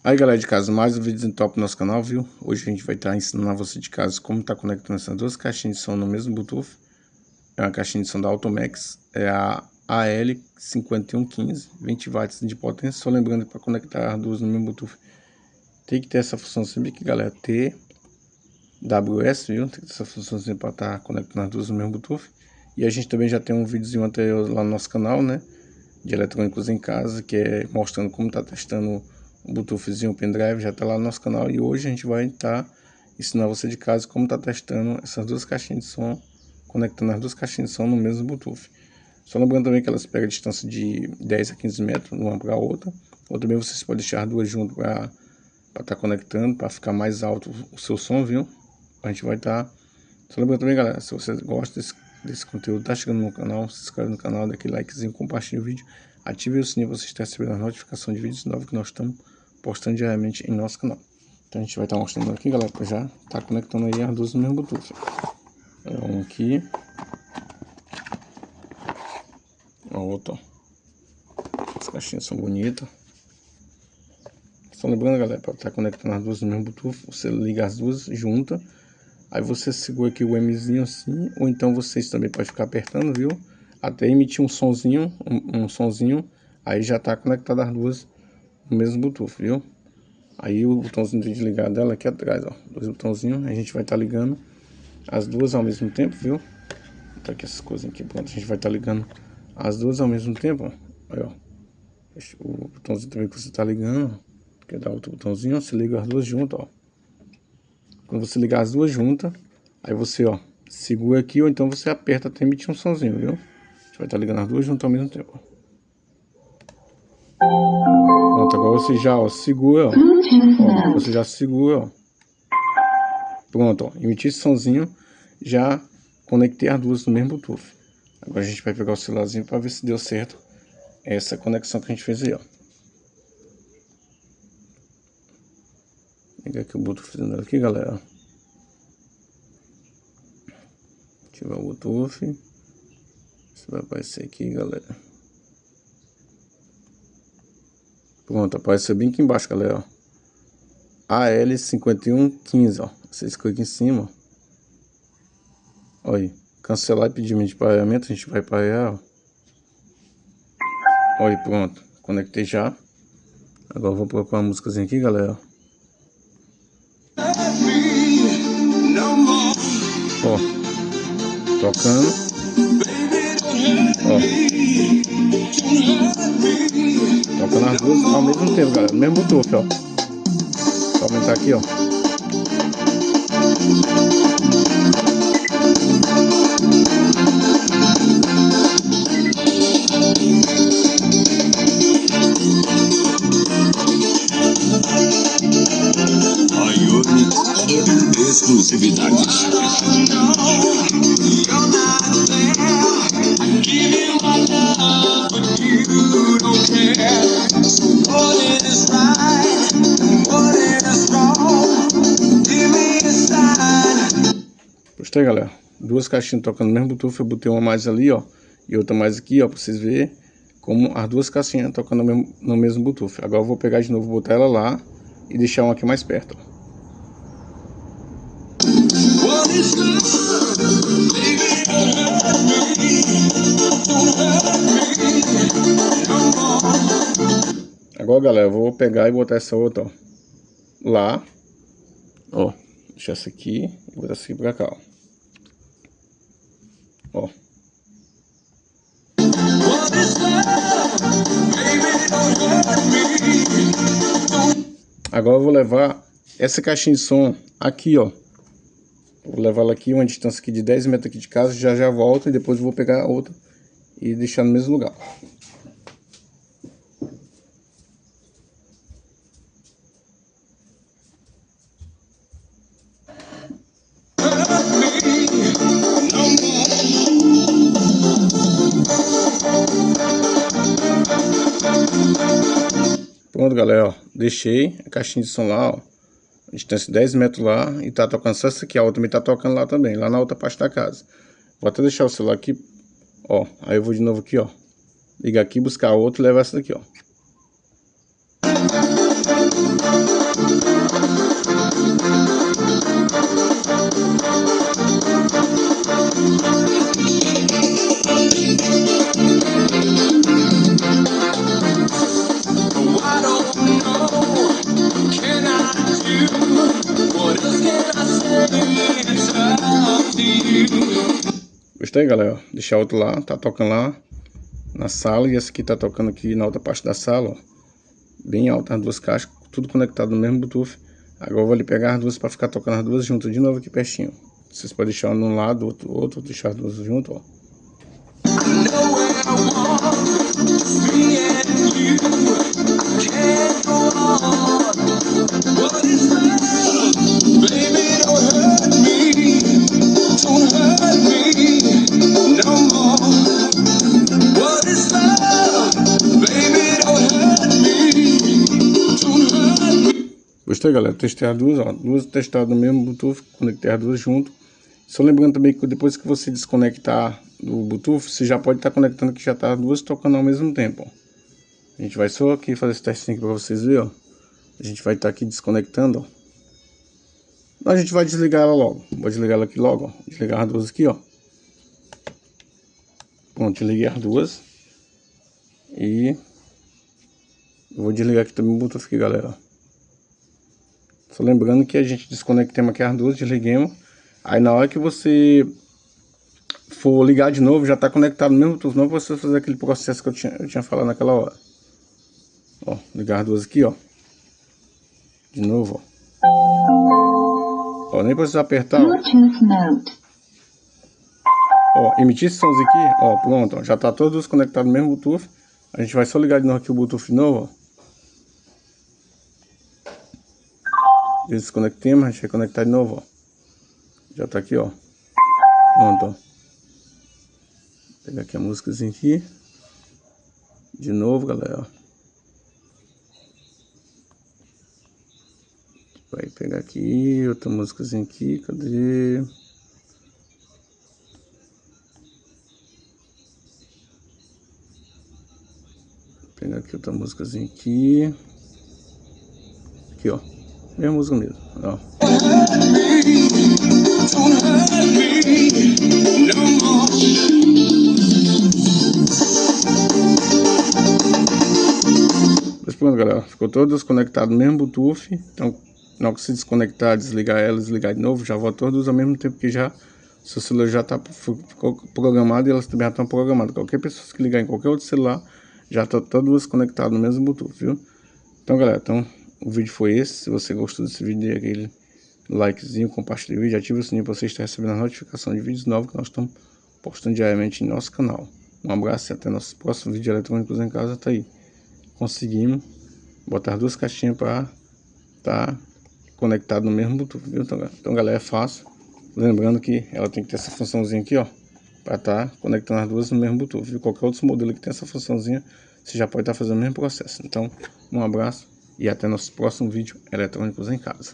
Aí galera de casa, mais um vídeo top no nosso canal, viu? Hoje a gente vai estar ensinando a você de casa como tá conectando essas duas caixinhas de som no mesmo Bluetooth. É uma caixinha de som da Automax, é a AL5115, 20 watts de potência. Só lembrando que para conectar as duas no mesmo Bluetooth tem que ter essa função sempre aqui, galera, TWS, viu? Tem que ter essa funçãozinha para estar conectando as duas no mesmo Bluetooth. E a gente também já tem um videozinho anterior lá no nosso canal, né? De eletrônicos em casa, que é mostrando como tá testando o Bluetoothzinho, o pendrive, já tá lá no nosso canal. E hoje a gente vai estar ensinando você de casa como tá testando essas duas caixinhas de som, conectando as duas caixinhas de som no mesmo Bluetooth. Só lembrando também que elas pegam a distância de 10 a 15 metros uma para a outra, ou também vocês podem deixar duas juntas para estar conectando, para ficar mais alto o seu som, viu? A gente vai estar. Só lembrando também, galera, se você gosta desse conteúdo, tá chegando no canal, se inscreve no canal, dá aquele likezinho, compartilha o vídeo, ative o sininho para você estar recebendo a notificação de vídeos novos que nós estamos postando diariamente em nosso canal. Então a gente vai estar mostrando aqui, galera, para já tá conectando aí as duas no mesmo Bluetooth. É um aqui, a outra, as caixinhas são bonitas. Só lembrando, galera, para estar conectando as duas no mesmo Bluetooth, você liga as duas juntas. Aí você segura aqui o Mzinho assim, ou então vocês também podem ficar apertando, viu? Até emitir um sonzinho, um sonzinho, aí já tá conectado as duas no mesmo Bluetooth, viu? Aí o botãozinho de ligar dela aqui atrás, ó, dois botãozinhos, a gente vai estar ligando as duas ao mesmo tempo, viu? Tá aqui essas coisas aqui, pronto, a gente vai estar ligando as duas ao mesmo tempo, ó. Aí, ó, o botãozinho também que você tá ligando, quer dar outro botãozinho, você liga as duas juntas, ó. Quando você ligar as duas juntas, aí você, ó, segura aqui ou então você aperta até emitir um sonzinho, viu? A gente vai estar ligando as duas juntas ao mesmo tempo. Pronto, agora você já, ó, segura, ó. Ó, você já segura, ó. Pronto, ó, emitir esse sonzinho, já conectei as duas no mesmo Bluetooth. Agora a gente vai pegar o celularzinho para ver se deu certo essa conexão que a gente fez aí, ó. Vou pegar aqui o Bluetooth aqui, galera. Ativar o Bluetooth. Isso vai aparecer aqui, galera. Pronto, apareceu bem aqui embaixo, galera. AL5115, ó. Vocês clicam em cima, ó. Olha aí. Cancelar pedido de pagamento, a gente vai pagar, ó. Olha aí, pronto. Conectei já. Agora eu vou procurar uma músicazinha aqui, galera. Ó. Tocando. Ó. Tocando as duas ao mesmo tempo, galera. Mesmo Bluetooth, ó. Vou aumentar aqui, ó. Exclusividade. Gostei, galera. Duas caixinhas tocando no mesmo Bluetooth. Eu botei uma mais ali, ó, e outra mais aqui, ó, pra vocês verem como as duas caixinhas tocando no mesmo Bluetooth. Agora eu vou pegar de novo, botar ela lá e deixar uma aqui mais perto, ó. Agora, galera, eu vou pegar e botar essa outra, ó, lá, ó, deixar essa aqui e botar essa aqui pra cá, ó. Ó. Agora eu vou levar essa caixinha de som aqui, ó. Vou levar ela aqui, uma distância aqui de 10 metros aqui de casa, já volto e depois eu vou pegar a outra e deixar no mesmo lugar. Pronto, galera, ó, deixei a caixinha de som lá, ó, a distância de 10 metros lá, e tá tocando só essa aqui, a outra também tá tocando lá também, lá na outra parte da casa. Vou até deixar o celular aqui, ó, aí eu vou de novo aqui, ó, ligar aqui, buscar a outra e levar essa daqui, ó. Gostei, galera. Deixar outro lá, tá tocando lá na sala, e essa aqui tá tocando aqui na outra parte da sala, ó. Bem alta, as duas caixas, tudo conectado no mesmo Bluetooth. Agora eu vou ali pegar as duas para ficar tocando as duas juntas de novo aqui pertinho. Vocês podem deixar um num lado, outro, deixar as duas juntas, ó. Gostei, galera. Testei as duas, ó. Duas testadas no mesmo Bluetooth, conectei as duas junto. Só lembrando também que depois que você desconectar do Bluetooth, você já pode estar conectando que já tá as duas tocando ao mesmo tempo, ó. A gente vai só aqui fazer esse teste aqui para vocês verem, ó. A gente vai estar aqui desconectando, ó. A gente vai desligar ela logo. Vou desligar ela aqui logo, ó. Desligar as duas aqui, ó. Pronto, desliguei as duas. E eu vou desligar aqui também o Bluetooth aqui, galera. Só lembrando que a gente desconectamos aqui as duas, desliguemos. Aí na hora que você for ligar de novo, já está conectado no mesmo Bluetooth. Não você fazer aquele processo que eu tinha falado naquela hora. Ó, ligar as duas aqui, ó. De novo, ó. Ó, nem precisa apertar, ó. Ó, emitir esse somzinho aqui, ó, pronto, ó. Já tá todos conectados no mesmo Bluetooth. A gente vai só ligar de novo aqui o Bluetooth de novo, ó. Desconectemos, a gente vai conectar de novo, ó. Já tá aqui, ó. Pronto, ó. Vou pegar aqui a músicazinha aqui. De novo, galera. Vai pegar aqui outra músicazinha aqui. Cadê? Vou pegar aqui outra músicazinha aqui. Aqui, ó. Mesma música mesmo, ó. Mas pronto, galera. Ficou todo desconectado no mesmo Bluetooth. Então, na hora que se desconectar, desligar ela, desligar de novo, já volta todos ao mesmo tempo que já seu celular já ficou programado, e elas também já estão programadas. Qualquer pessoa que ligar em qualquer outro celular, já está todas conectadas no mesmo Bluetooth, viu? Então, galera, o vídeo foi esse. Se você gostou desse vídeo, dê aquele likezinho, compartilhe o vídeo, ative o sininho para você estar recebendo a notificação de vídeos novos que nós estamos postando diariamente em nosso canal. Um abraço e até nosso próximo vídeo eletrônicos em casa. Tá aí. Conseguimos botar duas caixinhas para estar conectado no mesmo Bluetooth, viu? Então, galera, é fácil. Lembrando que ela tem que ter essa funçãozinha aqui, ó, para estar conectando as duas no mesmo Bluetooth, viu? Qualquer outro modelo que tem essa funçãozinha, você já pode estar fazendo o mesmo processo. Então, um abraço e até nosso próximo vídeo eletrônicos em casa.